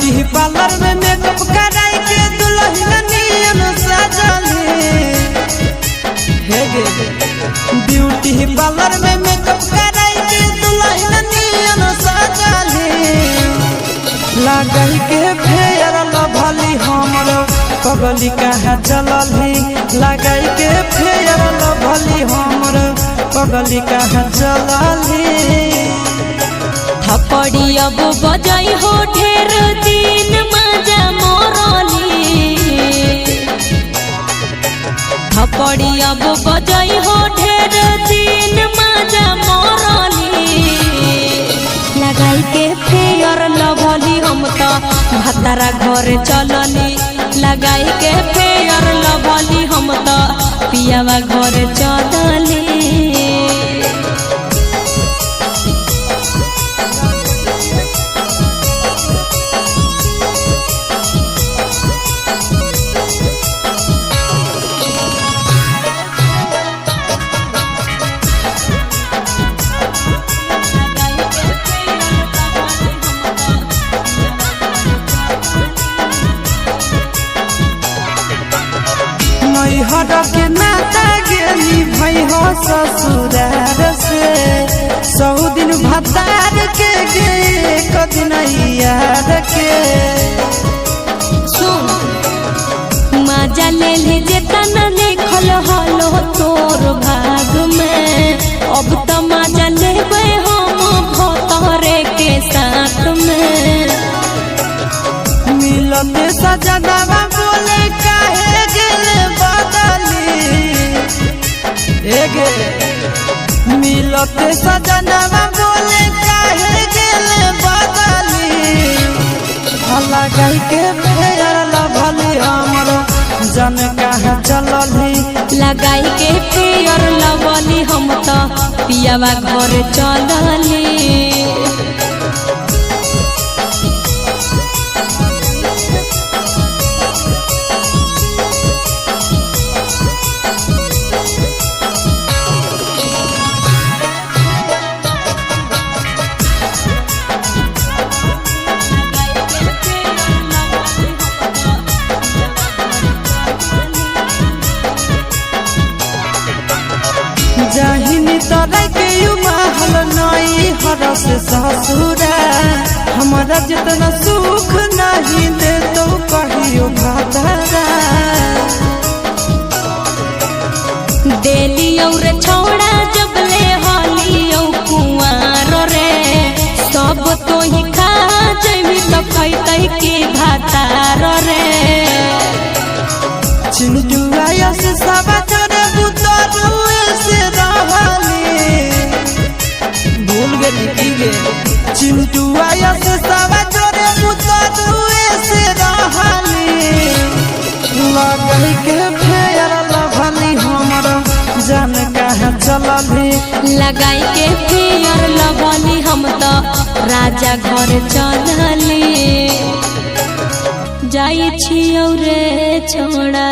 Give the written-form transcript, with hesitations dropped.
Beauty parlour में makeup कराई के दुल्हनियन सजली हे गे ब्यूटी पार्लर में मेकअप कराई के दुल्हनियन सजली लगाई के फेयर लभली हमर पगली कहाँ चलली लगाई के फेयर लभली हमर पगली कहाँ चलली थपड़ी अब बजाई हो ढेर दिन मजा मोरली थपड़ी अब बजाई हो ढेर दिन मजा मोरली लगाई के फेयर लभली हम तो भतारा घर चलली लगाई के फेयर लभली हम तो पियावा घर चलली हर के नाता गेली भई हो ससुरार से 100 दिन भतार के गे कदिन यार के सुन मजा ले ले जेतना लिखल हलो तोर भाग में अब तो मजा लेबे हम भतरे के साथ में मिलते सजनवा बोले काहे गेले गे मिलते सजनवा बोले काहे गेले बदली लगाई के फेयर लभली हमर जन कहाँ चलली लगाई के फेयर लभली हम तो पियावा घर चलली जहिनी तोरा के महल नई हरस ससुरा हमारा जितना सुख नहीं दे तो कहियो भतारा देली और छोड़ा जब ले हलियो कुआर रे सब तो ही खा जमी तो खैतै के भातार रे चिंटुआ से सब चोरे बुतरू से रहली भूल गई की गे चिंटुआ से सब चोरे बुतरू से रहली लगाई के फेयर लभली हमर जन कहाँ चलली लगाई के फेयर लभली हम तो राजा घर चलली जाई छियौ रे छोड़ा।